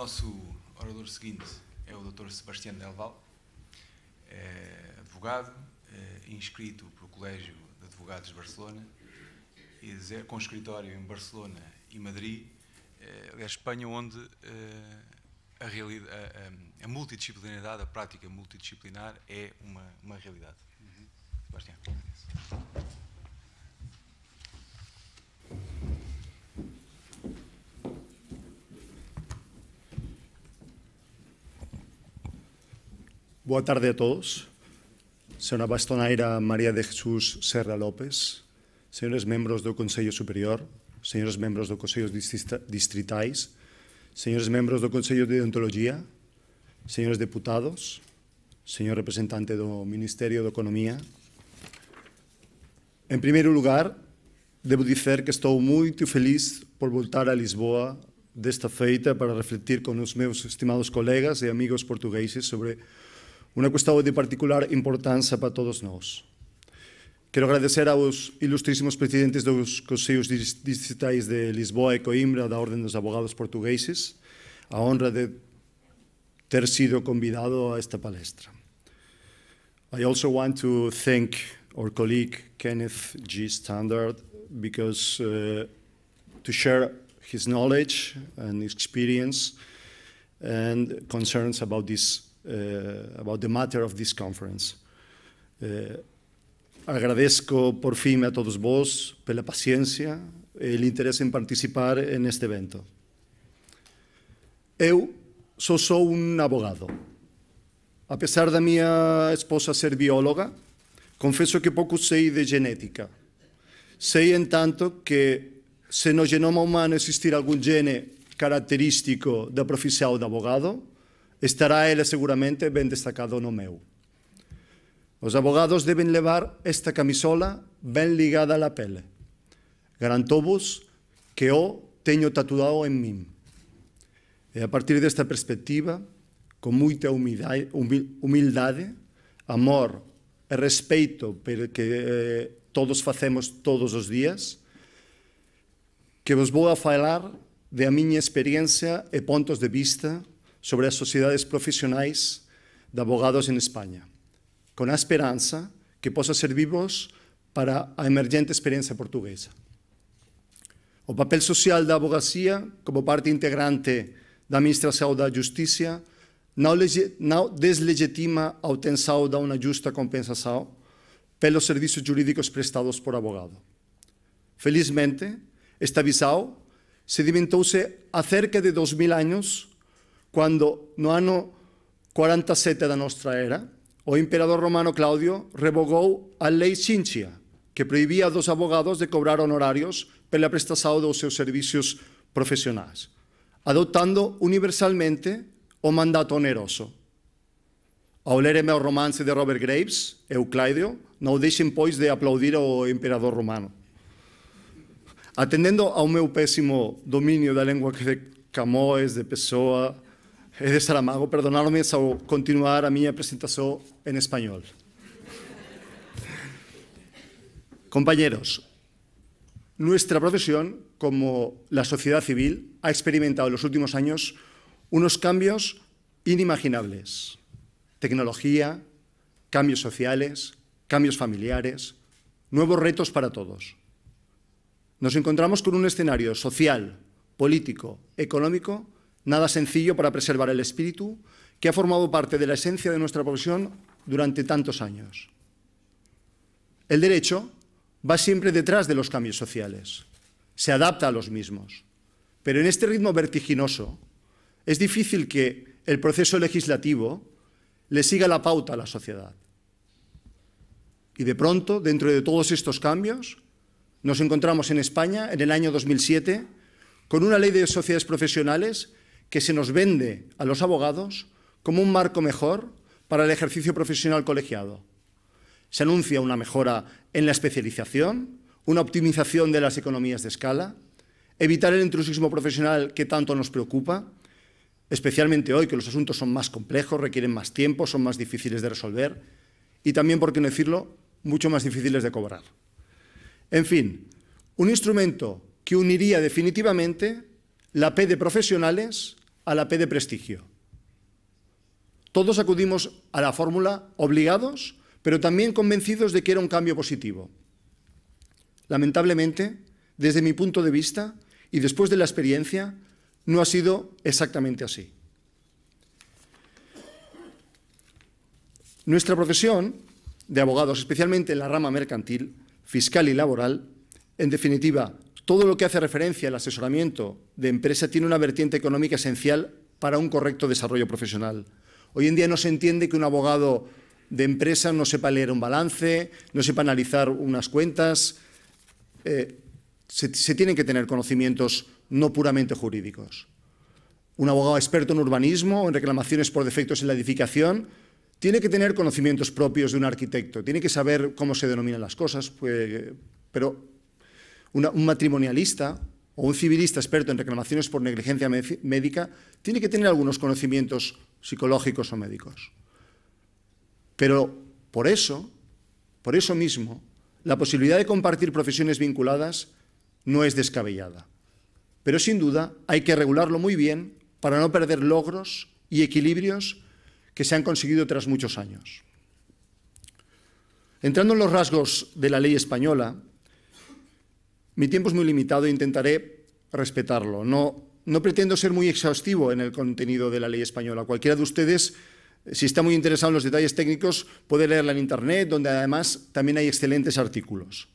nosso orador seguinte é o Dr. Sebastião Del Val, advogado, inscrito pelo Colégio de Advogados de Barcelona, com escritório em Barcelona e Madrid, aliás, Espanha, onde a multidisciplinaridade, a prática multidisciplinar é uma realidade. Sebastião. Boa tarde a todos. Señora Bastonaira María de Jesús Serra López, señores membros do Consello Superior, señores membros do Consello Distritais, señores membros do Consello de Deontología, señores deputados, señor representante do Ministerio de Economía. En primeiro lugar, debo dizer que estou moito feliz por voltar a Lisboa desta feita para refletir con os meus estimados colegas e amigos portugueses sobre unha cuestión de particular importancia para todos nós. Quero agradecer aos ilustrísimos presidentes dos Consellos Distritais de Lisboa e Coimbra da Orden dos Abogados Portugueses a honra de ter sido convidado a esta palestra. I also want to thank our colleague Kenneth G. Standard because to share his knowledge and experience and concerns about the matter of this conference. Agradezco por fin a todos vos pela paciencia e o interés en participar neste evento. Eu sou un abogado. A pesar da miña esposa ser bióloga, confeso que pouco sei de genética. Sei, en tanto, que se no genoma humano existir algún gene característico da profesión de abogado, estará ele seguramente ben destacado no meu. Os abogados deben levar esta camisola ben ligada á pele. Garantovos que o teño tatuado en min. E a partir desta perspectiva, con moita humildade, amor e respeito que todos facemos todos os días, que vos vou a falar de a miña experiencia e pontos de vista sobre as sociedades profesionais de abogados en España, con a esperanza que posa servivos para a emergente experiencia portuguesa. O papel social da abogacía como parte integrante da administración da justicia non deslegitima a obtención da unha justa compensación pelos servicios jurídicos prestados por abogado. Felizmente, esta visão se diventouse há cerca de 2000 anos, cando no ano 47 da nosa era, o imperador romano Claudio revogou a Lei Cincia, que prohibía aos abogados de cobrar honorarios pela prestação dos seus servicios profesionais, adoptando universalmente o mandato oneroso. Ao lerem o romance de Robert Graves, Euclidio, non deixen, pois, de aplaudir ao imperador romano. Atendendo ao meu pésimo dominio da lengua de Camões, de Pessoa e de Saramago, perdonadme ao continuar a miña presentación en español. Compañeros, nuestra profesión, como la sociedad civil, ha experimentado en los últimos años unos cambios inimaginables. Tecnología, cambios sociales, cambios familiares, nuevos retos para todos. Nos encontramos con un escenario social, político, económico, nada sencillo para preservar el espíritu que ha formado parte de la esencia de nuestra profesión durante tantos años. El derecho va siempre detrás de los cambios sociales, se adapta a los mismos, pero en este ritmo vertiginoso es difícil que el proceso legislativo le siga la pauta a la sociedad. Y de pronto, dentro de todos estos cambios, nos encontramos en España, en el año 2007, con una ley de sociedades profesionales que se nos vende a los abogados como un marco mejor para el ejercicio profesional colegiado. Se anuncia una mejora en la especialización, una optimización de las economías de escala, evitar el intrusismo profesional que tanto nos preocupa, especialmente hoy que los asuntos son más complejos, requieren más tiempo, son más difíciles de resolver y también, por qué no decirlo, mucho más difíciles de cobrar. En fin, un instrumento que uniría definitivamente la P de profesionales a la P de prestigio. Todos acudimos a la fórmula obligados, pero también convencidos de que era un cambio positivo. Lamentablemente, desde mi punto de vista y después de la experiencia, no ha sido exactamente así. Nuestra profesión de abogados, especialmente en la rama mercantil, fiscal y laboral, en definitiva, todo lo que hace referencia al asesoramiento de empresa tiene una vertiente económica esencial para un correcto desarrollo profesional. Hoy en día no se entiende que un abogado de empresa no sepa leer un balance, no sepa analizar unas cuentas. Se tienen que tener conocimientos no puramente jurídicos. Un abogado experto en urbanismo o en reclamaciones por defectos en la edificación tiene que tener conocimientos propios de un arquitecto, tiene que saber cómo se denominan las cosas, pero un matrimonialista o un civilista experto en reclamaciones por negligencia médica tiene que tener algunos conocimientos psicológicos o médicos. Pero por eso mismo, la posibilidad de compartir profesiones vinculadas no es descabellada. Pero sin duda hay que regularlo muy bien para no perder logros y equilibrios que se han conseguido tras muchos años. Entrando en los rasgos de la ley española, mi tiempo es muy limitado e intentaré respetarlo. No pretendo ser muy exhaustivo en el contenido de la ley española. Cualquiera de ustedes, si está muy interesado en los detalles técnicos, puede leerla en Internet, donde además también hay excelentes artículos.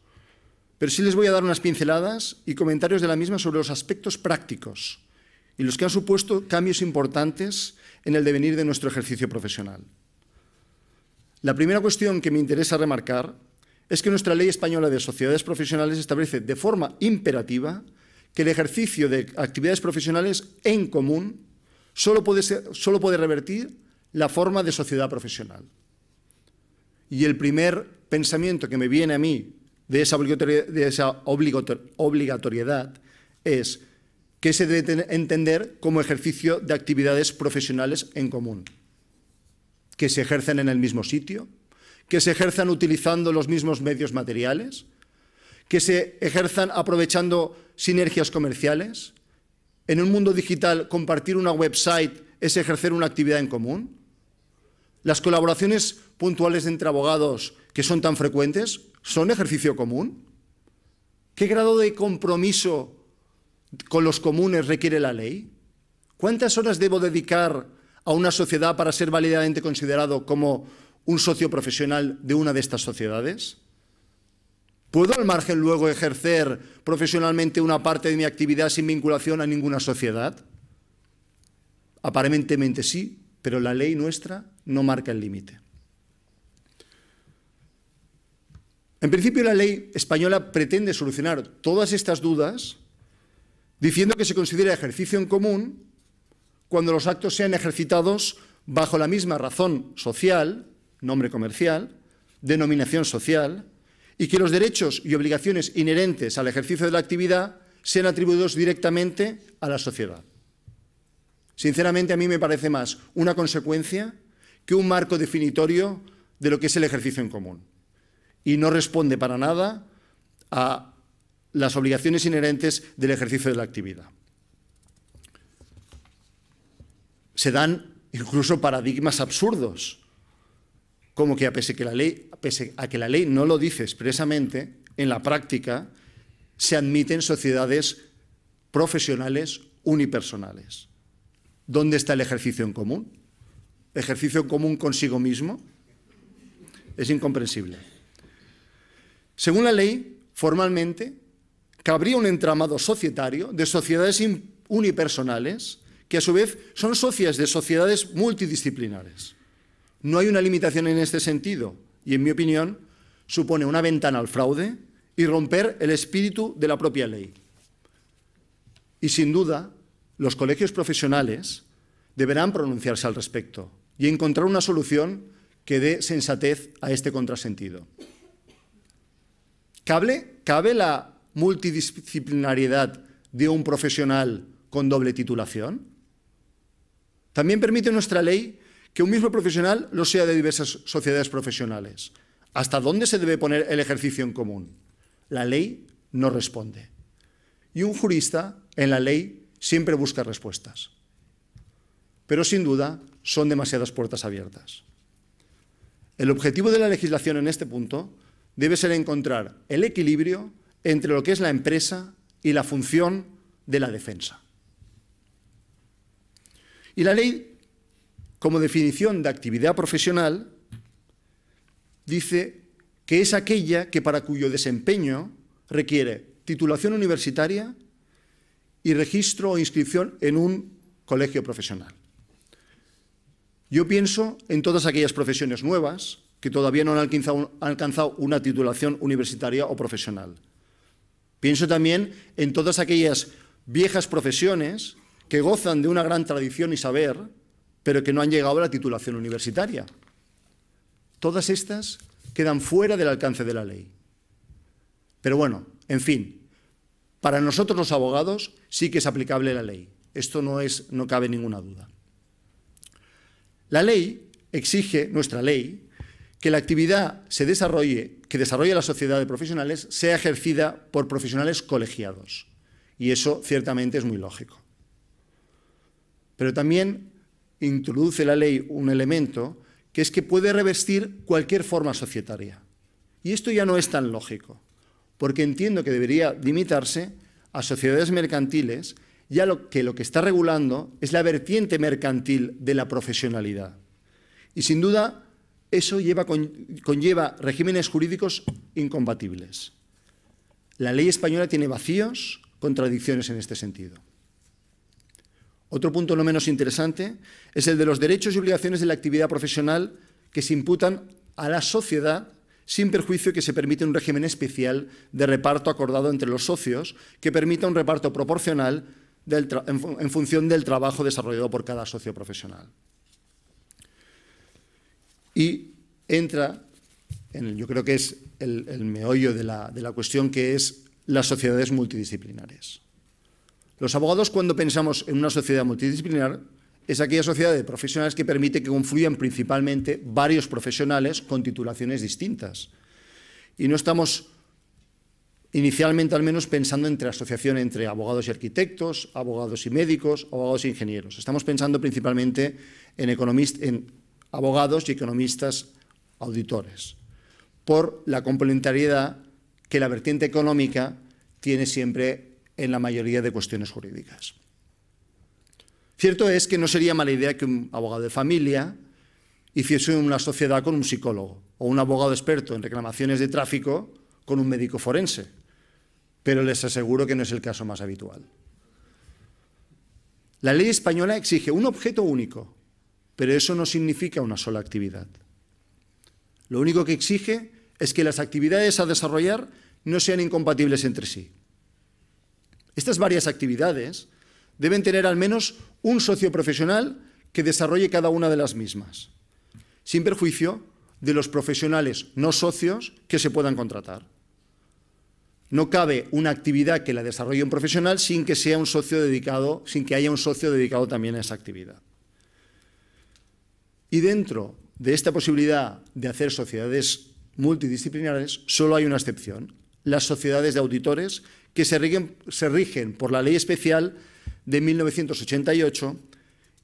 Pero sí les voy a dar unas pinceladas y comentarios de la misma sobre los aspectos prácticos y los que han supuesto cambios importantes en el devenir de nuestro ejercicio profesional. La primera cuestión que me interesa remarcar es que nuestra Ley Española de Sociedades Profesionales establece de forma imperativa que el ejercicio de actividades profesionales en común solo puede revertir la forma de sociedad profesional. Y el primer pensamiento que me viene a mí de esa obligatoriedad es que se debe entender como ejercicio de actividades profesionales en común, que se ejercen en el mismo sitio, que se ejerzan utilizando los mismos medios materiales, que se ejerzan aprovechando sinergias comerciales. En un mundo digital, compartir una website es ejercer una actividad en común. Las colaboraciones puntuales entre abogados, que son tan frecuentes, ¿son ejercicio común? ¿Qué grado de compromiso con los comunes requiere la ley? ¿Cuántas horas debo dedicar a una sociedad para ser válidamente considerado como un socio profesional de una de estas sociedades? ¿Puedo al margen luego ejercer profesionalmente una parte de mi actividad sin vinculación a ninguna sociedad? Aparentemente sí, pero la ley nuestra no marca el límite. En principio, la ley española pretende solucionar todas estas dudas diciendo que se considera ejercicio en común cuando los actos sean ejercitados bajo la misma razón social, nombre comercial, denominación social, y que los derechos y obligaciones inherentes al ejercicio de la actividad sean atribuidos directamente a la sociedad. Sinceramente, a mí me parece más una consecuencia que un marco definitorio de lo que es el ejercicio en común. Y no responde para nada a las obligaciones inherentes del ejercicio de la actividad. Se dan incluso paradigmas absurdos, como que pese a que la ley no lo dice expresamente, en la práctica se admiten sociedades profesionales unipersonales. ¿Dónde está el ejercicio en común? ¿Ejercicio en común consigo mismo? Es incomprensible. Según la ley, formalmente, cabría un entramado societario de sociedades unipersonales que a su vez son socias de sociedades multidisciplinares. No hay una limitación en este sentido y, en mi opinión, supone una ventana al fraude y romper el espíritu de la propia ley. Y, sin duda, los colegios profesionales deberán pronunciarse al respecto y encontrar una solución que dé sensatez a este contrasentido. ¿Cabe la multidisciplinariedad de un profesional con doble titulación? También permite nuestra ley que un mismo profesional lo sea de diversas sociedades profesionales. ¿Hasta dónde se debe poner el ejercicio en común? La ley no responde. Y un jurista, en la ley, siempre busca respuestas. pero sin duda son demasiadas puertas abiertas. El objetivo de la legislación en este punto debe ser encontrar el equilibrio entre lo que es la empresa y la función de la defensa. Y la ley, como definición de actividad profesional, dice que es aquella que para cuyo desempeño requiere titulación universitaria y registro o inscripción en un colegio profesional. Yo pienso en todas aquellas profesiones nuevas que todavía no han alcanzado una titulación universitaria o profesional. Pienso también en todas aquellas viejas profesiones que gozan de una gran tradición y saber, pero que no han llegado a la titulación universitaria. Todas estas quedan fuera del alcance de la ley. Pero bueno, en fin, para nosotros los abogados sí que es aplicable la ley. Esto no cabe ninguna duda. La ley exige, nuestra ley, que la actividad que desarrolle la sociedad de profesionales sea ejercida por profesionales colegiados. Y eso ciertamente es muy lógico. Pero también introduce la ley un elemento que es que puede revestir cualquier forma societaria. Y esto ya no es tan lógico, porque entiendo que debería limitarse a sociedades mercantiles, ya lo que está regulando es la vertiente mercantil de la profesionalidad. Y sin duda, eso conlleva regímenes jurídicos incompatibles. La ley española tiene vacíos, contradicciones en este sentido. Otro punto no menos interesante es el de los derechos y obligaciones de la actividad profesional que se imputan a la sociedad sin perjuicio que se permite un régimen especial de reparto acordado entre los socios que permita un reparto proporcional en función del trabajo desarrollado por cada socio profesional. Y entra, yo creo que es el meollo de la cuestión, que es las sociedades multidisciplinares. Los abogados, cuando pensamos en una sociedad multidisciplinar, es aquella sociedad de profesionales que permite que confluyan principalmente varios profesionales con titulaciones distintas. Y no estamos, inicialmente al menos, pensando entre asociación entre abogados y arquitectos, abogados y médicos, abogados e ingenieros. Estamos pensando principalmente en abogados y economistas auditores, por la complementariedad que la vertiente económica tiene siempre en la mayoría de cuestiones jurídicas. Cierto es que no sería mala idea que un abogado de familia hiciese una sociedad con un psicólogo o un abogado experto en reclamaciones de tráfico con un médico forense, pero les aseguro que no es el caso más habitual. La ley española exige un objeto único, pero eso no significa una sola actividad. Lo único que exige es que las actividades a desarrollar no sean incompatibles entre sí. Estas varias actividades deben tener al menos un socio profesional que desarrolle cada una de las mismas, sin perjuicio de los profesionales no socios que se puedan contratar. No cabe una actividad que la desarrolle un profesional sin que haya un socio dedicado también a esa actividad. Y dentro de esta posibilidad de hacer sociedades multidisciplinares, solo hay una excepción: las sociedades de auditores, que se rigen por la ley especial de 1988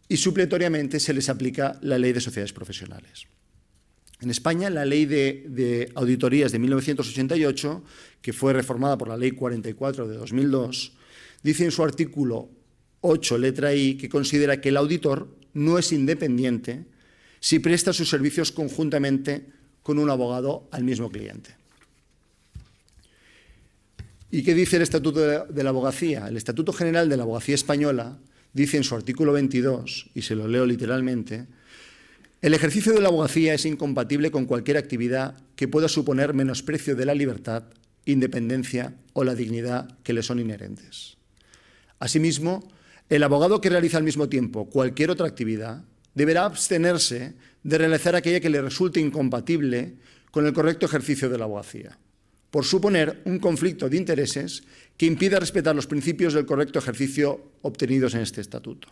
y supletoriamente se les aplica la ley de sociedades profesionales. En España, la ley de auditorías de 1988, que fue reformada por la ley 44 de 2002, dice en su artículo 8, letra I, que considera que el auditor no es independiente si presta sus servicios conjuntamente con un abogado al mismo cliente. ¿Y qué dice el Estatuto de la Abogacía? El Estatuto General de la Abogacía Española dice en su artículo 22, y se lo leo literalmente: el ejercicio de la abogacía es incompatible con cualquier actividad que pueda suponer menosprecio de la libertad, independencia o la dignidad que le son inherentes. Asimismo, el abogado que realiza al mismo tiempo cualquier otra actividad deberá abstenerse de realizar aquella que le resulte incompatible con el correcto ejercicio de la abogacía, por suponer un conflicto de intereses que impida respetar los principios del correcto ejercicio obtenidos en este estatuto.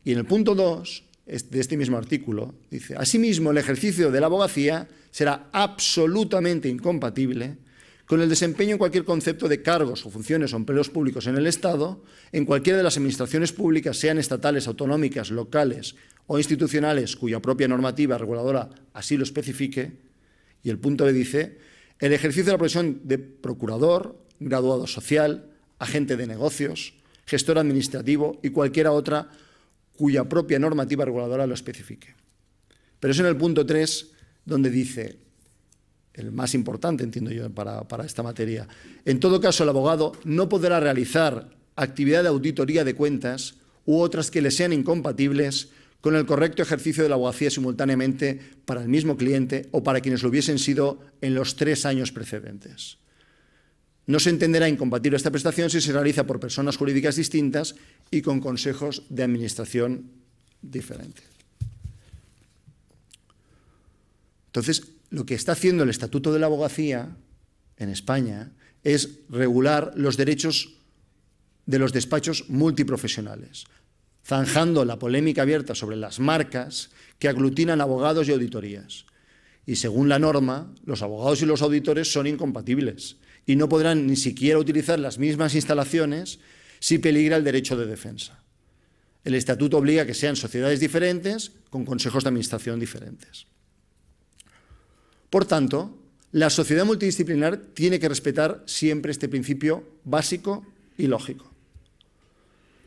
Y en el punto 2 de este mismo artículo dice: asimismo, el ejercicio de la abogacía será absolutamente incompatible con el desempeño en cualquier concepto de cargos o funciones o empleos públicos en el Estado, en cualquiera de las administraciones públicas, sean estatales, autonómicas, locales o institucionales, cuya propia normativa reguladora así lo especifique. Y el punto B dice: el ejercicio de la profesión de procurador, graduado social, agente de negocios, gestor administrativo y cualquiera otra cuya propia normativa reguladora lo especifique. Pero es en el punto 3 donde dice, el más importante, entiendo yo, para esta materia: en todo caso, el abogado no podrá realizar actividad de auditoría de cuentas u otras que le sean incompatibles con el correcto ejercicio de la abogacía simultáneamente para el mismo cliente o para quienes lo hubiesen sido en los 3 años precedentes. No se entenderá incompatible esta prestación si se realiza por personas jurídicas distintas y con consejos de administración diferentes. Entonces, lo que está haciendo el Estatuto de la Abogacía en España es regular los derechos de los despachos multiprofesionales, zanjando la polémica abierta sobre las marcas que aglutinan abogados y auditorías. Y según la norma, los abogados y los auditores son incompatibles y no podrán ni siquiera utilizar las mismas instalaciones si peligra el derecho de defensa. El Estatuto obliga a que sean sociedades diferentes con consejos de administración diferentes. Por tanto, la sociedad multidisciplinar tiene que respetar siempre este principio básico y lógico.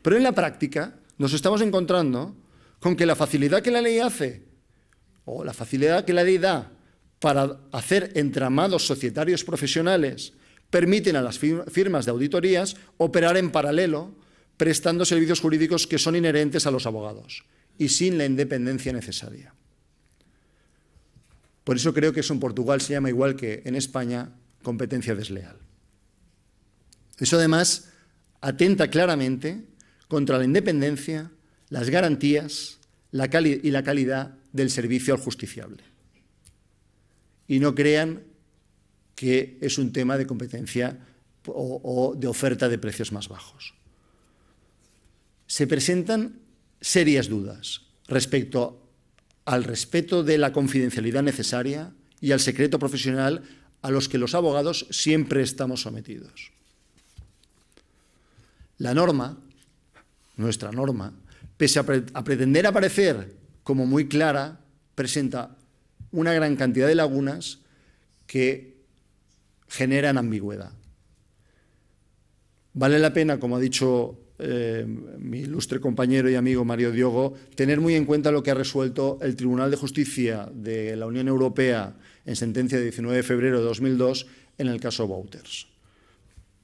Pero en la práctica nos estamos encontrando con que la facilidad que la ley hace, o la facilidad que la ley da para hacer entramados societarios profesionales, permiten a las firmas de auditorías operar en paralelo, prestando servicios jurídicos que son inherentes a los abogados y sin la independencia necesaria. Por eso creo que eso en Portugal se llama, igual que en España, competencia desleal. Eso además atenta claramente contra la independencia, las garantías y la calidad del servicio al justiciable. Y no crean que es un tema de competencia o de oferta de precios más bajos. Se presentan serias dudas respecto al respeto de la confidencialidad necesaria y al secreto profesional a los que los abogados siempre estamos sometidos. La norma, nuestra norma, pese a pretender aparecer como muy clara, presenta una gran cantidad de lagunas que generan ambigüedad. Vale la pena, como ha dicho mi ilustre compañero y amigo Mario Diogo, tener muy en cuenta lo que ha resuelto el Tribunal de Justicia de la Unión Europea en sentencia de 19 de febrero de 2002 en el caso Wouters.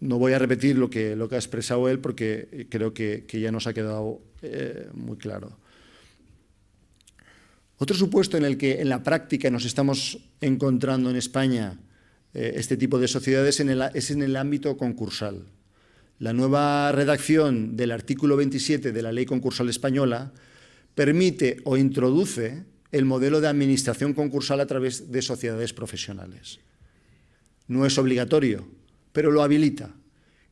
No voy a repetir lo que ha expresado él porque creo que ya nos ha quedado muy claro. Otro supuesto en el que en la práctica nos estamos encontrando en España este tipo de sociedades es en el ámbito concursal. La nueva redacción del artículo 27 de la Ley Concursal Española permite o introduce el modelo de administración concursal a través de sociedades profesionales. No es obligatorio, pero lo habilita.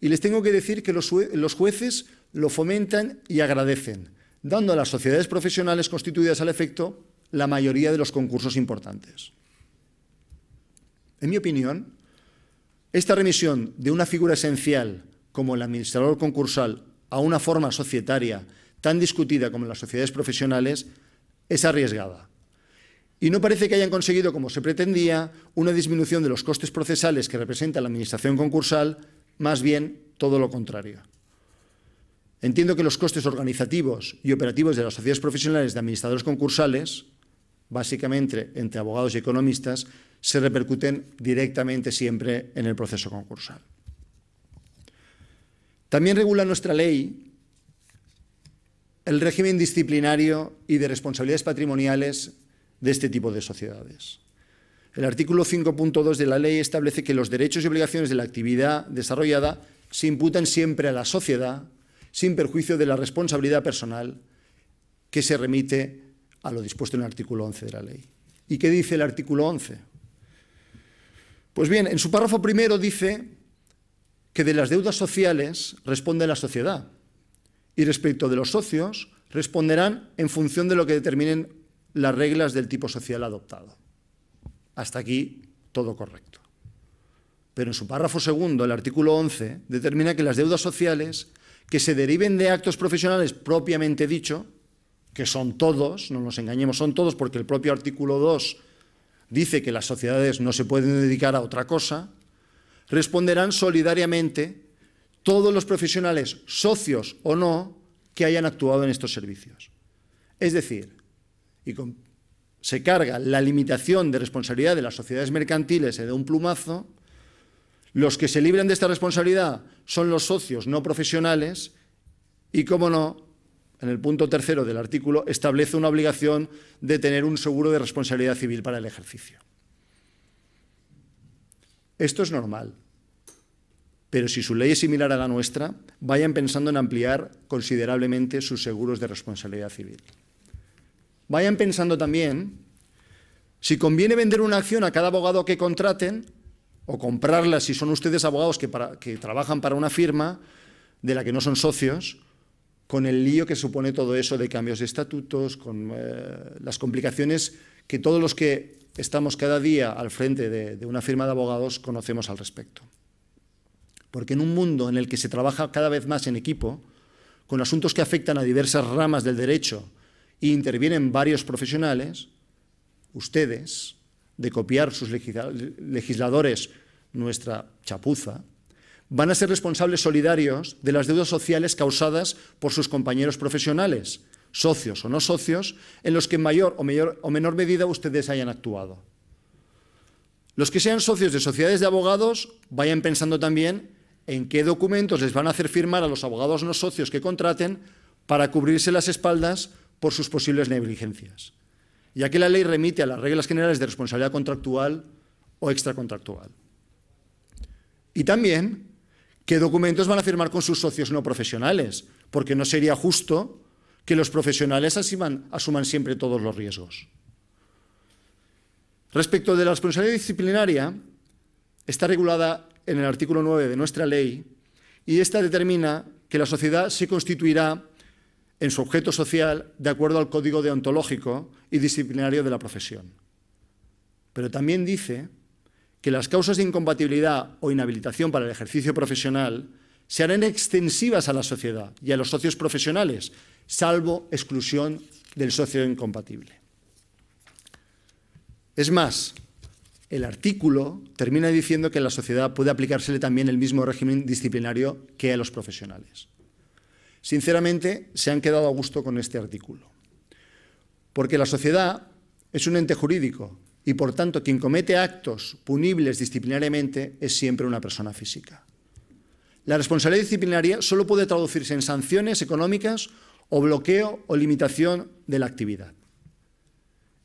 Y les tengo que decir que los jueces lo fomentan y agradecen, dando a las sociedades profesionales constituidas al efecto la mayoría de los concursos importantes. En mi opinión, esta remisión de una figura esencial como el administrador concursal a una forma societaria tan discutida como en las sociedades profesionales es arriesgada. Y no parece que hayan conseguido, como se pretendía, una disminución de los costes procesales que representa la administración concursal, más bien todo lo contrario. Entiendo que los costes organizativos y operativos de las sociedades profesionales de administradores concursales, básicamente entre abogados y economistas, se repercuten directamente siempre en el proceso concursal. También regula nuestra ley el régimen disciplinario y de responsabilidades patrimoniales de este tipo de sociedades. El artículo 5.2 de la ley establece que los derechos y obligaciones de la actividad desarrollada se imputan siempre a la sociedad sin perjuicio de la responsabilidad personal que se remite a lo dispuesto en el artículo 11 de la ley. ¿Y qué dice el artículo 11? Pues bien, en su párrafo primero dice que de las deudas sociales responde la sociedad y respecto de los socios responderán en función de lo que determinen las reglas del tipo social adoptado. Hasta aquí todo correcto. pero en su párrafo segundo, el artículo 11, determina que las deudas sociales que se deriven de actos profesionales propiamente dicho, que son todos, no nos engañemos, son todos, porque el propio artículo 2 dice que las sociedades no se pueden dedicar a otra cosa, responderán solidariamente todos los profesionales, socios o no, que hayan actuado en estos servicios. Es decir, se carga la limitación de responsabilidad de las sociedades mercantiles de un plumazo. Los que se libran de esta responsabilidad son los socios no profesionales y, como no, en el punto tercero del artículo establece una obligación de tener un seguro de responsabilidad civil para el ejercicio. Esto es normal, pero si su ley es similar a la nuestra, vayan pensando en ampliar considerablemente sus seguros de responsabilidad civil. Vayan pensando también si conviene vender una acción a cada abogado que contraten o comprarla si son ustedes abogados que trabajan para una firma de la que no son socios, con el lío que supone todo eso de cambios de estatutos, con las complicaciones que todos los que estamos cada día al frente de una firma de abogados conocemos al respecto. Porque en un mundo en el que se trabaja cada vez más en equipo, con asuntos que afectan a diversas ramas del derecho e intervienen varios profesionales, ustedes, de copiar sus legisladores nuestra chapuza, van a ser responsables solidarios de las deudas sociales causadas por sus compañeros profesionales, socios o no socios, en los que en mayor o menor medida ustedes hayan actuado. Los que sean socios de sociedades de abogados vayan pensando también en qué documentos les van a hacer firmar a los abogados no socios que contraten para cubrirse las espaldas por sus posibles negligencias, ya que la ley remite a las reglas generales de responsabilidad contractual o extracontractual. Y también qué documentos van a firmar con sus socios no profesionales, porque no sería justo que los profesionales asuman siempre todos los riesgos. Respecto de la responsabilidad disciplinaria, está regulada en el artículo 9 de nuestra ley y esta determina que la sociedad se constituirá en su objeto social de acuerdo al código deontológico y disciplinario de la profesión. Pero también dice que las causas de incompatibilidad o inhabilitación para el ejercicio profesional se harán extensivas a la sociedad y a los socios profesionales, salvo exclusión del socio incompatible. Es más, el artículo termina diciendo que a la sociedad puede aplicársele también el mismo régimen disciplinario que a los profesionales. Sinceramente, se han quedado a gusto con este artículo, porque la sociedad es un ente jurídico y, por tanto, quien comete actos punibles disciplinariamente es siempre una persona física. La responsabilidad disciplinaria solo puede traducirse en sanciones económicas o bloqueo o limitación de la actividad.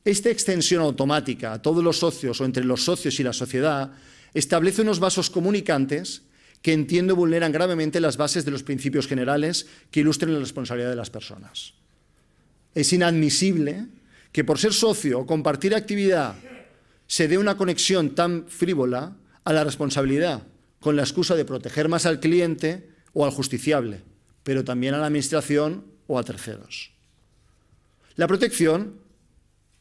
Esta extensión automática a todos los socios o entre los socios y la sociedad establece unos vasos comunicantes que entiendo vulneran gravemente las bases de los principios generales que ilustren la responsabilidad de las personas. Es inadmisible que por ser socio o compartir actividad se dé una conexión tan frívola a la responsabilidad, con la excusa de proteger más al cliente o al justiciable, pero también a la administración o a terceros. La protección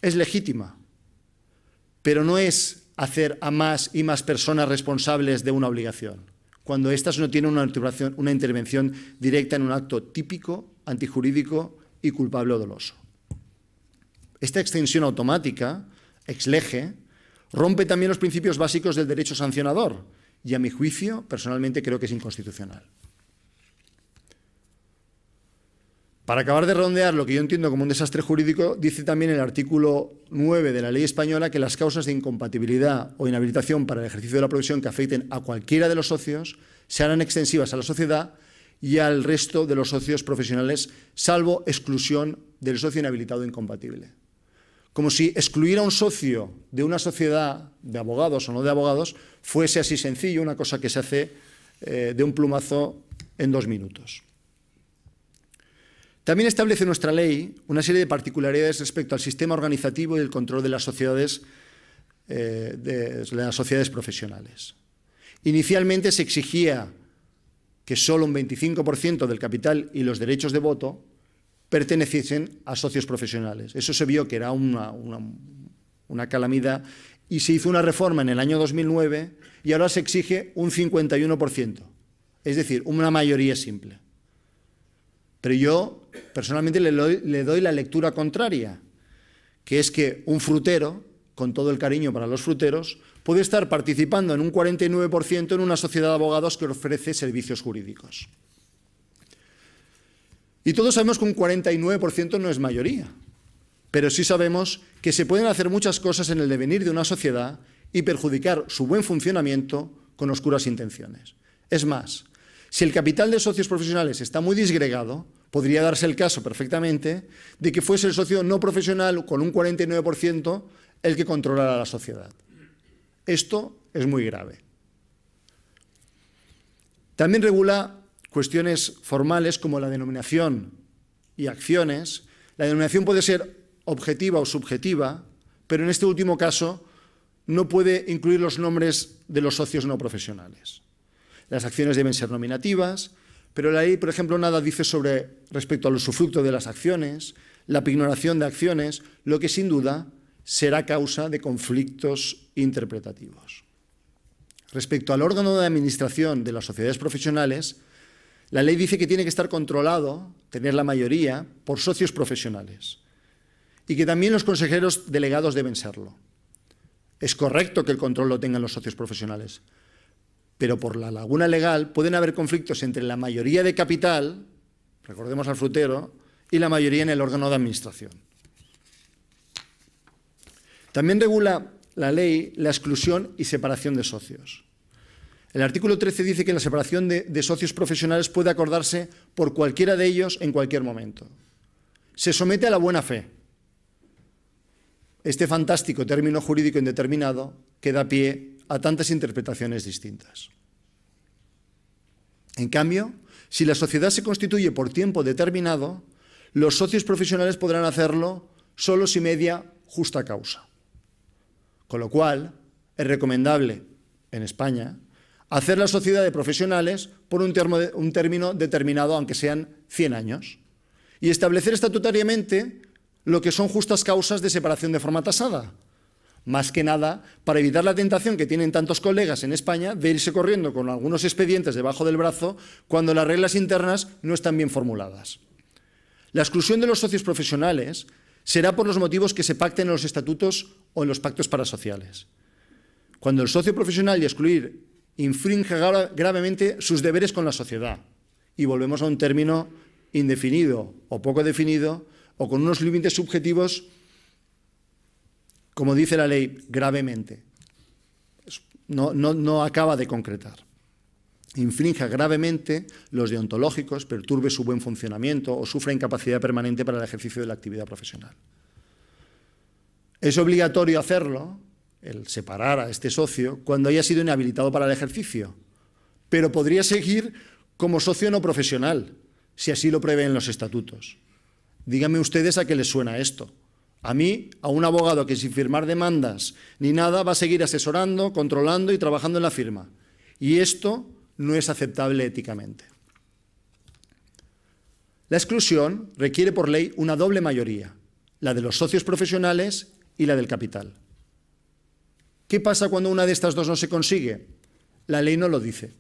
es legítima, pero no es hacer a más y más personas responsables de una obligación, cuando éstas no tienen una intervención directa en un acto típico, antijurídico y culpable o doloso. Esta extensión automática, ex lege, rompe también los principios básicos del derecho sancionador y, a mi juicio, personalmente creo que es inconstitucional. Para acabar de redondear lo que yo entiendo como un desastre jurídico, dice también el artículo 9 de la ley española que las causas de incompatibilidad o inhabilitación para el ejercicio de la profesión que afecten a cualquiera de los socios se harán extensivas a la sociedad y al resto de los socios profesionales, salvo exclusión del socio inhabilitado o incompatible. Como si excluir a un socio de una sociedad de abogados o no de abogados fuese así sencillo, una cosa que se hace de un plumazo en 2 minutos. También establece nuestra ley una serie de particularidades respecto al sistema organizativo y el control de las sociedades, profesionales. Inicialmente se exigía que solo un 25% del capital y los derechos de voto perteneciesen a socios profesionales. Eso se vio que era una calamidad y se hizo una reforma en el año 2009 y ahora se exige un 51%, es decir, una mayoría simple. Pero yo personalmente le doy la lectura contraria, que es que un frutero, con todo el cariño para los fruteros, puede estar participando en un 49% en una sociedad de abogados que ofrece servicios jurídicos. Y todos sabemos que un 49% no es mayoría, pero sí sabemos que se pueden hacer muchas cosas en el devenir de una sociedad y perjudicar su buen funcionamiento con oscuras intenciones. Es más, si el capital de socios profesionales está muy disgregado, podría darse el caso perfectamente de que fuese el socio no profesional con un 49% el que controlara la sociedad. Esto es muy grave. También regula cuestiones formales como la denominación y acciones. La denominación puede ser objetiva o subjetiva, pero en este último caso no puede incluir los nombres de los socios no profesionales. Las acciones deben ser nominativas, pero la ley, por ejemplo, nada dice respecto al usufructo de las acciones, la pignoración de acciones, lo que sin duda será causa de conflictos interpretativos. Respecto al órgano de administración de las sociedades profesionales, la ley dice que tiene que estar controlado, tener la mayoría, por socios profesionales y que también los consejeros delegados deben serlo. Es correcto que el control lo tengan los socios profesionales, pero por la laguna legal pueden haber conflictos entre la mayoría de capital, recordemos al frutero, y la mayoría en el órgano de administración. También regula la ley la exclusión y separación de socios. El artículo 13 dice que la separación de socios profesionales puede acordarse por cualquiera de ellos en cualquier momento. Se somete a la buena fe. Este fantástico término jurídico indeterminado que da pie a tantas interpretaciones distintas. En cambio, si la sociedad se constituye por tiempo determinado, los socios profesionales podrán hacerlo solo si media justa causa. Con lo cual, es recomendable, en España, hacer la sociedad de profesionales por un término determinado, aunque sean 100 años, y establecer estatutariamente lo que son justas causas de separación de forma tasada, más que nada para evitar la tentación que tienen tantos colegas en España de irse corriendo con algunos expedientes debajo del brazo cuando las reglas internas no están bien formuladas. La exclusión de los socios profesionales será por los motivos que se pacten en los estatutos o en los pactos parasociales. Cuando el socio profesional y excluir infringe gravemente sus deberes con la sociedad, y volvemos a un término indefinido o poco definido o con unos límites subjetivos, como dice la ley, gravemente. No acaba de concretar. Infrinja gravemente los deontológicos, perturbe su buen funcionamiento o sufra incapacidad permanente para el ejercicio de la actividad profesional. Es obligatorio hacerlo, el separar a este socio, cuando haya sido inhabilitado para el ejercicio, pero podría seguir como socio no profesional, si así lo prevén los estatutos. Díganme ustedes a qué les suena esto. A mí, a un abogado que sin firmar demandas ni nada va a seguir asesorando, controlando y trabajando en la firma. Y esto no es aceptable éticamente. La exclusión requiere por ley una doble mayoría, la de los socios profesionales y la del capital. ¿Qué pasa cuando una de estas dos no se consigue? La ley no lo dice.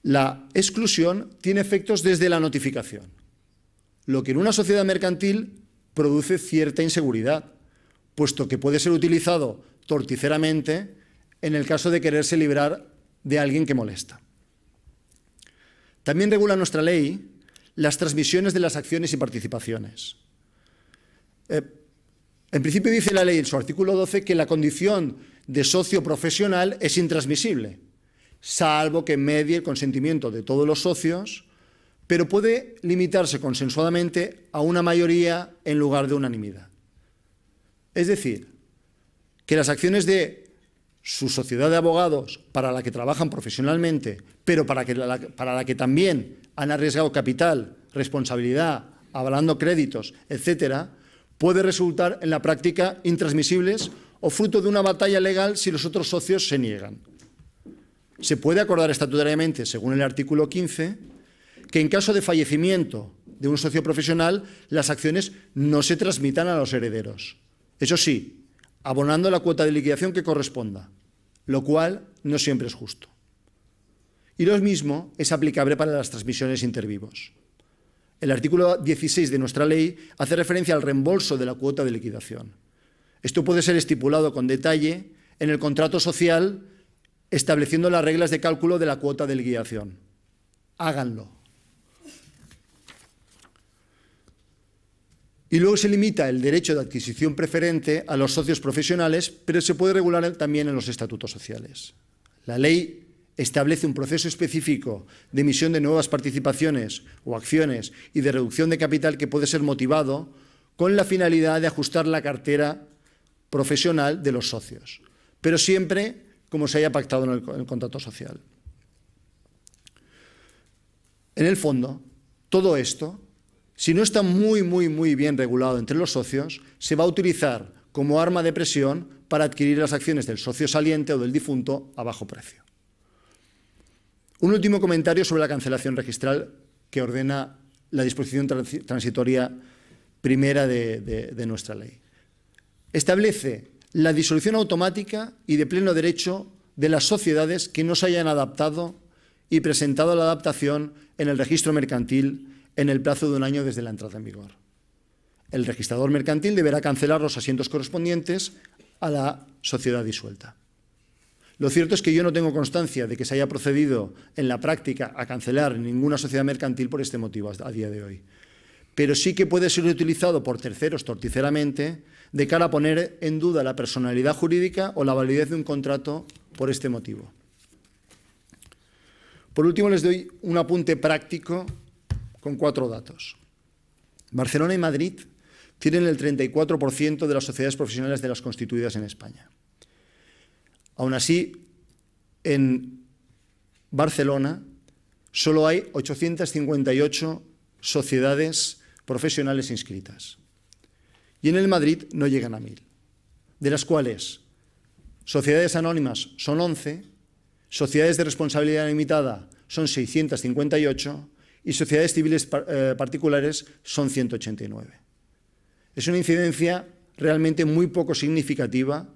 La exclusión tiene efectos desde la notificación, lo que en una sociedad mercantil produce cierta inseguridad, puesto que puede ser utilizado torticeramente en el caso de quererse librar de alguien que molesta. También regula nuestra ley las transmisiones de las acciones y participaciones. En principio dice la ley en su artículo 12 que la condición de socio profesional es intransmisible, salvo que medie el consentimiento de todos los socios, pero puede limitarse consensuadamente a una mayoría en lugar de unanimidad. Es decir, que las acciones de su sociedad de abogados para la que trabajan profesionalmente, pero para la que también han arriesgado capital, responsabilidad, avalando créditos, etcétera, puede resultar en la práctica intransmisibles o fruto de una batalla legal si los otros socios se niegan. Se puede acordar estatutariamente, según el artículo 15, que en caso de fallecimiento de un socio profesional, las acciones no se transmitan a los herederos. Eso sí, abonando la cuota de liquidación que corresponda, lo cual no siempre es justo. Y lo mismo es aplicable para las transmisiones intervivos. El artículo 16 de nuestra ley hace referencia al reembolso de la cuota de liquidación. Esto puede ser estipulado con detalle en el contrato social, estableciendo las reglas de cálculo de la cuota de liquidación. Háganlo. Y luego se limita el derecho de adquisición preferente a los socios profesionales, pero se puede regular también en los estatutos sociales. La ley establece un proceso específico de emisión de nuevas participaciones o acciones y de reducción de capital que puede ser motivado con la finalidad de ajustar la cartera profesional de los socios, pero siempre como se haya pactado en el contrato social. En el fondo, todo esto, si no está muy bien regulado entre los socios, se va a utilizar como arma de presión para adquirir las acciones del socio saliente o del difunto a bajo precio. Un último comentario sobre la cancelación registral que ordena la disposición transitoria primera de nuestra ley. Establece la disolución automática y de pleno derecho de las sociedades que no se hayan adaptado y presentado la adaptación en el registro mercantil en el plazo de un año desde la entrada en vigor. El registrador mercantil deberá cancelar los asientos correspondientes a la sociedad disuelta. Lo cierto es que yo no tengo constancia de que se haya procedido en la práctica a cancelar ninguna sociedad mercantil por este motivo a día de hoy. Pero sí que puede ser utilizado por terceros torticeramente de cara a poner en duda la personalidad jurídica o la validez de un contrato por este motivo. Por último, les doy un apunte práctico con 4 datos. Barcelona y Madrid tienen el 34% de las sociedades profesionales de las constituidas en España. Aún así, en Barcelona solo hay 858 sociedades profesionales inscritas. Y en el Madrid no llegan a 1.000, de las cuales sociedades anónimas son 11, sociedades de responsabilidad limitada son 658 y sociedades civiles particulares son 189. Es una incidencia realmente muy poco significativa.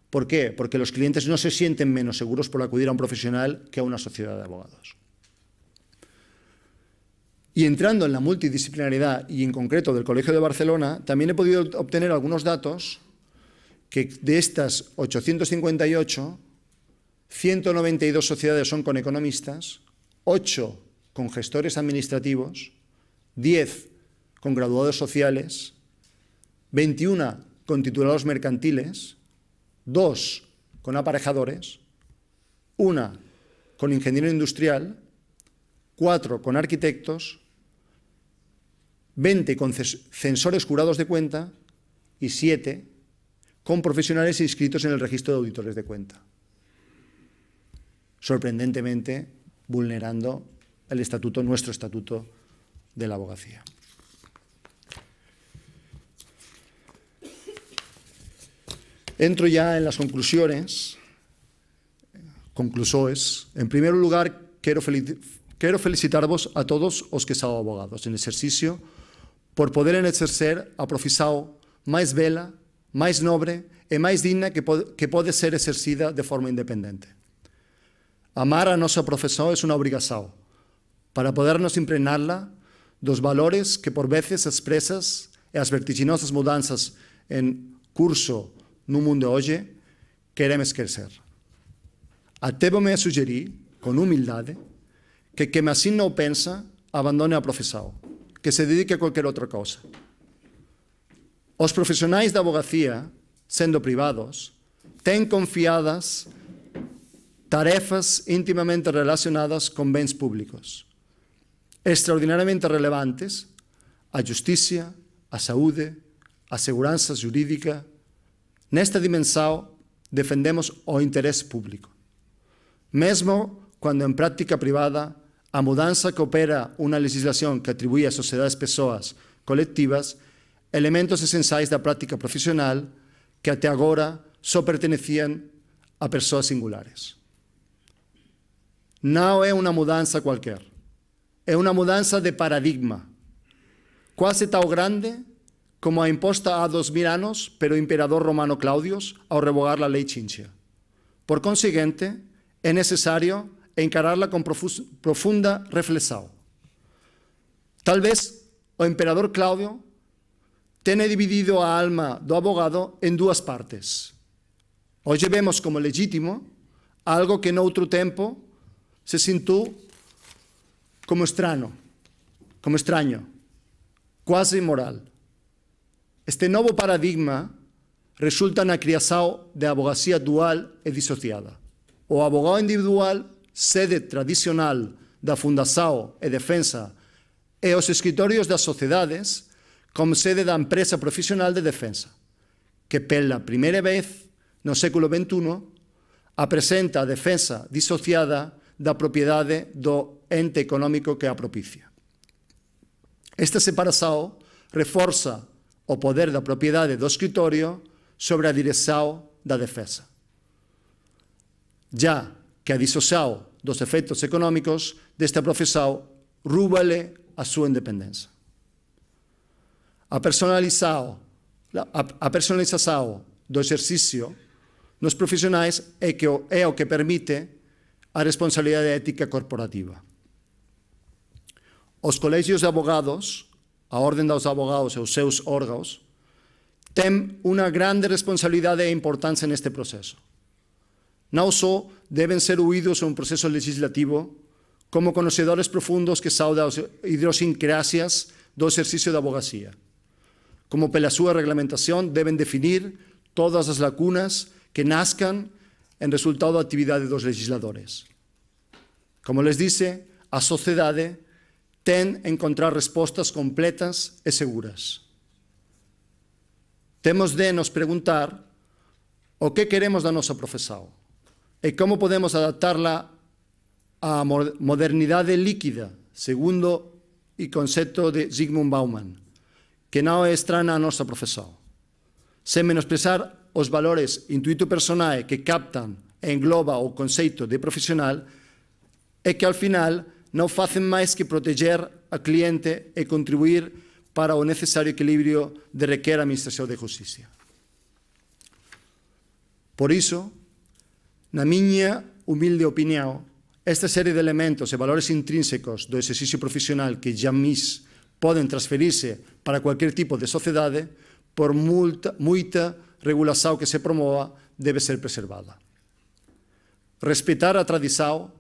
¿Por qué? Porque los clientes no se sienten menos seguros por acudir a un profesional que a una sociedad de abogados. Y entrando en la multidisciplinariedad y en concreto del Colegio de Barcelona, también he podido obtener algunos datos que de estas 858, 192 sociedades son con economistas, 8 con gestores administrativos, 10 con graduados sociales, 21 con titulados mercantiles, 2 con aparejadores, 1 con ingeniero industrial, 4 con arquitectos, 20 con censores jurados de cuenta y 7 con profesionales inscritos en el registro de auditores de cuenta. Sorprendentemente, vulnerando el estatuto, nuestro estatuto de la abogacía. Entro ya en las conclusiones. En primer lugar, quero felicitar-vos a todos os que sou abogados en exercicio por poderem exercer a profissão máis bela, máis nobre e máis digna que pode ser exercida de forma independente. Amar a nosa profesión é unha obrigação para podernos impregnarla dos valores que por veces expresas e as vertiginosas mudanzas en curso no mundo hoje queremos esquecer. Atrevo-me a sugerir, con humildade, que quem assim não pensa abandone a profissão, que se dedique a qualquer outra coisa. Os profissionais da abogacía, sendo privados, têm confiadas tarefas íntimamente relacionadas con bens públicos, extraordinariamente relevantes, a justicia, a saúde, a segurança jurídica. Nesta dimensão, defendemos o interesse público. Mesmo quando, em prática privada, a mudança que opera uma legislação que atribui às sociedades pessoas colectivas elementos essenciais da prática profissional que até agora só perteneciam a pessoas singulares. Não é uma mudança qualquer. É uma mudança de paradigma, quase tão grande como a imposta há 2000 anos pelo imperador romano Claudius ao revogar a lei Cinzia. Por conseguinte, é necessário encararla con profunda reflexão. Talvez o imperador Claudio tenha dividido a alma do abogado en dúas partes. Hoxe vemos como legítimo algo que noutro tempo se sintou como extraño, quase imoral. Este novo paradigma resulta na criação de abogacía dual e disociada. O abogado individual, sede tradicional da fundação e defensa, e os escritorios das sociedades como sede da empresa profesional de defensa, que pela primeira vez no século XXI apresenta a defensa disociada da propiedade do ente económico que a propicia. Esta separação reforça o poder da propiedade do escritorio sobre a direção da defesa, já que a disociação dos efeitos económicos desta profissão rouba-lhe a sua independência. A personalização do exercício nos profissionais é o que permite a responsabilidade ética corporativa. Os colégios de abogados, a Ordem dos Abogados e os seus órgãos, têm uma grande responsabilidade e importância neste processo. Não só devem ser ouídos em um processo legislativo, como conhecedores profundos que são das idiosincrasias do exercício da advocacia. Como pela sua regulamentação devem definir todas as lacunas que nascam em resultado da atividade dos legisladores. Como les disse, a sociedade tem a encontrar respostas completas e seguras. Temos de nos perguntar o que queremos da nossa profissão e como podemos adaptá-la à modernidade líquida, segundo o conceito de Zygmunt Bauman, que não é estranha à nossa profissão. Sem menosprezar os valores intuito personae que captan e engloba o conceito de profissional, é que, ao final, não fazem mais que proteger a cliente e contribuir para o necessário equilíbrio de requer a administração de justiça. Por isso, na minha humilde opinião, esta série de elementos e valores intrínsecos do exercício profissional que jamais podem transferir-se para qualquer tipo de sociedade, por muita regulação que se promova, deve ser preservada. Respeitar a tradição,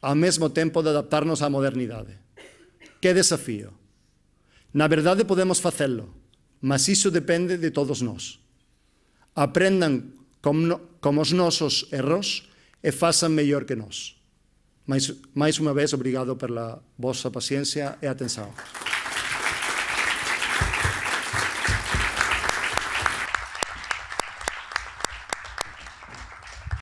ao mesmo tempo de adaptar-nos à modernidade. Que desafio! Na verdade podemos facê-lo, mas isso depende de todos nós. Aprendam com os nossos erros e façam melhor que nós. Mais uma vez, obrigado pela vossa paciência e atenção.